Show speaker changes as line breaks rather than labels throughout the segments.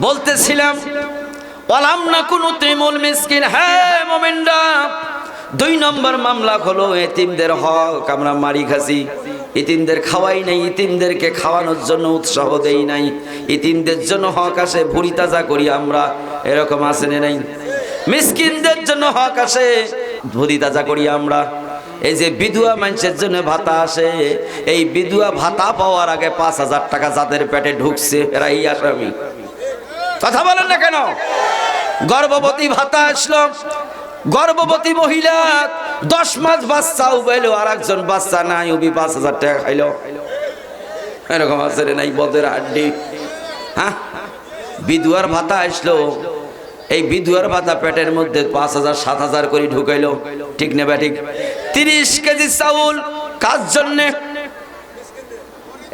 বলতেছিলাম ওয়ালাম নাকুনু তুতিমুল মিসকিন। হ্যাঁ মুমিনরা, 2 নম্বর মামলা হলো এতিমদের হক আমরা মারি খাসি। ইতিমদের খাওয়াই নাই, ইতিমদেরকে খাওয়ানোর জন্য উৎসাহ দেই নাই। ইতিমদের জন্য হক আসে ভুড়ি তাজা করি আমরা, এরকম আছে না নাই? মিসকিনদের জন্য হক আসে ভুড়ি তাজা করি আমরা। এই যে বিধবা মানুষের জন্য ভাতা আসে, এই বিধবা ভাতা পাওয়ার আগে 5,000 টাকা যাদের পেটে ঢুকছে এরা এই আসামি। কথা বলেন না কেন? গর্ভবতী ভাতা আসলো, গর্ভবতী মহিলা 10 মাস বাচ্চা উবাইলো, আর একজন বাচ্চা নাই, উবি 5,000 টাকা খাইলো। এরকম আছে রে নাই? বদের হাড্ডি। হ্যাঁ, বিধুয়ার ভাতা আসলো, এই বিধুয়ার ভাতা পেটের মধ্যে 5,000 7,000 করে ঢুকাইলো। ঠিক না ঠিক? 30 কেজি চাউল কার জন্য?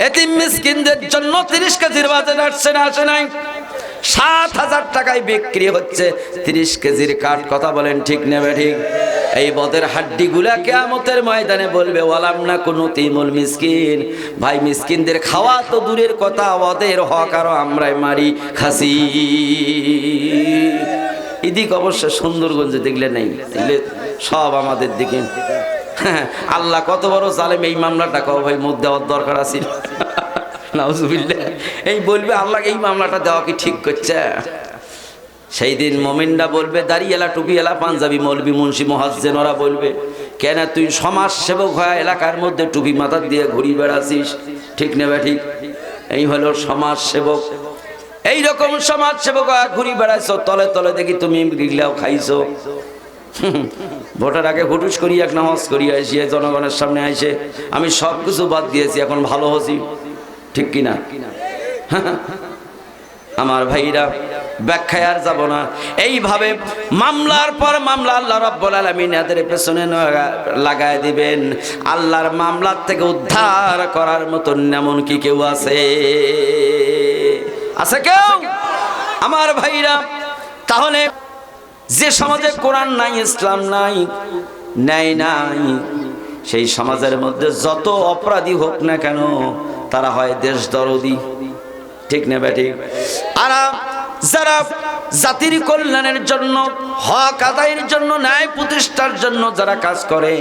এতিম মিসকিনদের জন্য 30 কেজির বাজার আসছে না আসে নাই? 7,000 টাকায় বিক্রি হচ্ছে 30 কেজির কাঠ। কথা বলেন ঠিক নেবে ঠিক? এই বদের হাড্ডি গুলা কিয়ামতের ময়দানে বলবে ওয়ালাম নাকুনু তুতিমুল মিসকিন। ভাই মিসকিনদের খাওয়া তো দূরের কথা, ওদের হক আরো আমরাই মারি খাসি। এদিক অবশ্য সুন্দরগঞ্জে দেখলে নেই, দেখলে সব আমাদের দিকে। আল্লাহ কত বড় জালেম, এই মামলাটা কও ভাই মুখ দেওয়ার দরকার আছিল। নাউজুবিল্লাহ। এই বলবে আল্লাহ এই মামলাটা দেওয়া কি ঠিক করছে? সেই দিন মুমিনরা বলবে, দাড়িওয়ালা টুপিওয়ালা পাঞ্জাবি মৌলবি মুন্সি মুহাজ্জিন ওরা বলবে, কেন তুই সমাজ সেবক হয়ে এলাকার মধ্যে টুপি মাথা দিয়ে ঘুরি বেড়াছিস? ঠিক নেবে ঠিক? এই হলো সমাজ সেবক। এইরকম সমাজ সেবক ঘুরি বেড়াইছো, তলে তলে দেখি তুমি গিলাও খাইছো। ভোটার আগে হুটুস করি এক নামাজ করি আসি, জনগণের সামনে আইসে আমি সব কিছু বাদ দিয়েছি, এখন ভালো হচ্ছি। ঠিক কিনা? আমার ভাইরা, ব্যাখ্যায় আর যাব না। এইভাবে মামলার পর মামলা আল্লাহ রাব্বুল আলামিন এদের পেছনে লাগায় দিবেন। আল্লাহর মামলার থেকে উদ্ধার করার মতন এমন কি কেউ আছে? আছে কেউ? আমার ভাইরা, তাহলে যে সমাজে কোরআন নাই, ইসলাম নাই, ন্যায় নাই, সেই সমাজের মধ্যে যত অপরাধী হোক না কেন তারা হয় দেশ দরদি। ঠিক না বেঠিক? আর যারা জাতির কল্যাণের জন্য, হক আদায়ের জন্য, ন্যায় প্রতিষ্ঠার জন্য যারা কাজ করে,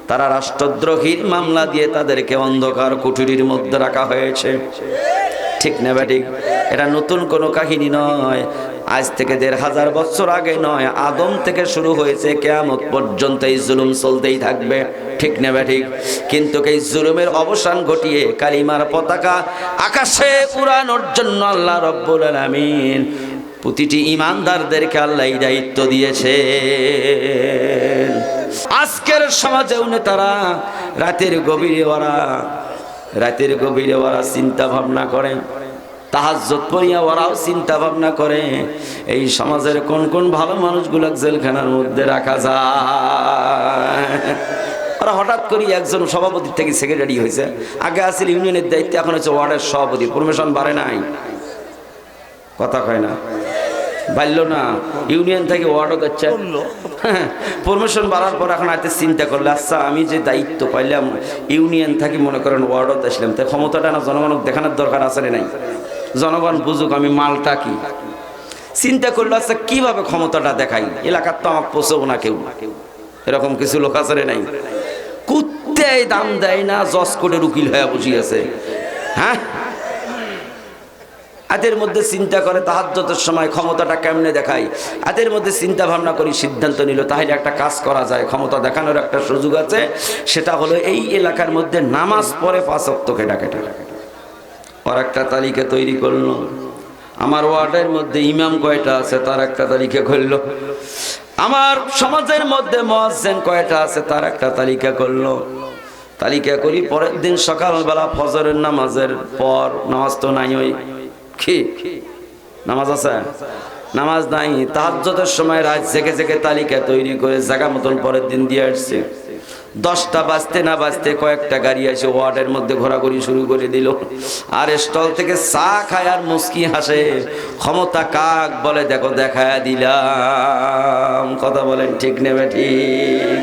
তারা রাষ্ট্রদ্রোহীর মামলা দিয়ে তাদেরকে অন্ধকার কুঠুরির মধ্যে রাখা হয়েছে। ঠিক না বেঠিক? এটা নতুন কোনো কাহিনী নয়, আজ থেকে 1,500 বছর আগে নয়, আদম থেকে শুরু হয়েছে, কিয়ামত পর্যন্ত এই জুলুম চলতেই থাকবে। ঠিক না বেঠিক? কিন্তু এই জুলুমের অবসান ঘটিয়ে কালিমার পতাকা আকাশে উড়ানোর জন্য আল্লাহ রাব্বুল আলামিন প্রতিটি ঈমানদারদেরকে আল্লাহ এই দায়িত্ব দিয়েছে। আজকের সমাজেও নেতারা রাতের গভীরে ওরা চিন্তা ভাবনা করে, তাহাজ্জুদ পড়িয়া ওরাও চিন্তা ভাবনা করে এই সমাজের কোন কোন ভালো মানুষগুলো জেলখানার মধ্যে রাখা যায়। ওরা হঠাৎ করে একজন সভাপতি থেকে সেক্রেটারি হয়েছে, আগে আসলে ইউনিয়নের দায়িত্বে, এখন হচ্ছে ওয়ার্ডের সভাপতি। প্রমোশন বাড়ে নাই, কথা কয় না, বাড়ল না, ইউনিয়ন থেকে ওয়ার্ডও যাচ্ছে। প্রমোশন বাড়ার পর এখন আজকে চিন্তা করলে, আচ্ছা আমি যে দায়িত্ব পাইলাম ইউনিয়ন থাকি, মনে করেন ওয়ার্ডও আসলাম, তাই ক্ষমতাটা না জনগণকে দেখানোর দরকার আছে নাই? জনগণ বুঝুক আমি মালটা কি। চিন্তা করলে আচ্ছা কিভাবে ক্ষমতাটা দেখাই, এলাকার তো আমাকে পোষেও না কেউ, এরকম কিছু লোক আছে নাই? কুত্তে দাম দেয় না, জজ কোর্টের উকিল হয়ে বসিয়েছে। হ্যাঁ, এদের মধ্যে চিন্তা করে তাহাজ্জুদের সময় ক্ষমতাটা কেমনে দেখাই, এদের মধ্যে চিন্তা ভাবনা করি, সিদ্ধান্ত নিল তাহলে একটা কাজ করা যায়, ক্ষমতা দেখানোর একটা সুযোগ আছে। সেটা হলো এই এলাকার মধ্যে নামাজ পড়ে 5 ওয়াক্ত কেটে আর একটা তালিকা তৈরি করলো। আমার ওয়ার্ডের মধ্যে ইমাম কয়টা আছে তার একটা তালিকা করলো, আমার সমাজের মধ্যে মুয়াজ্জিন কয়টা আছে তার একটা তালিকা করলো। তালিকা করি পরের দিন সকালবেলা ফজরের নামাজের পর, নামাজ তো নাই, ওই কি নামাজ আছে? নামাজ নাই। তাহাজ্জুদের সময় রাত জেগে জেগে তালিকা তৈরি করে জায়গা মতন পরের দিন দিয়ে আসছে। 10টা বাজতে না বাজতে কয়েকটা গাড়ি এসে ওয়ার্ডের মধ্যে ঘোরাঘুরি শুরু করে দিল, আর স্টল থেকে চা খায় আর মুস্কি হাসে। ক্ষমতা কাক বলে দেখো দেখায়া দিলাম। কথা বলেন ঠিক নেবে ঠিক?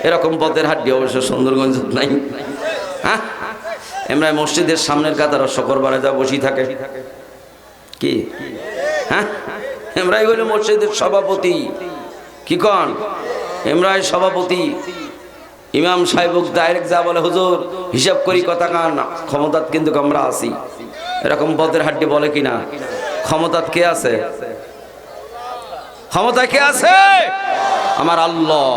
এরকম পথের হাড্ডি অবশ্য সুন্দরগঞ্জ নাই। হ্যাঁ, আমরা মসজিদের সামনের কাতার শুক্রবারে যা বসি থাকে, কি হ্যাঁ এমরাই হইল মসজিদের সভাপতি কি কন এমরাই সভাপতি ইমাম সাহেব ডাইরেক্ট যা বলে হুজুর হিসাব করি কথা কান ক্ষমতাত কিন্তু আমরা আছি এরকম বদের হাড্ডি বলে কিনা ক্ষমতাত কে আছে ক্ষমতা কে আছে আমার আল্লাহ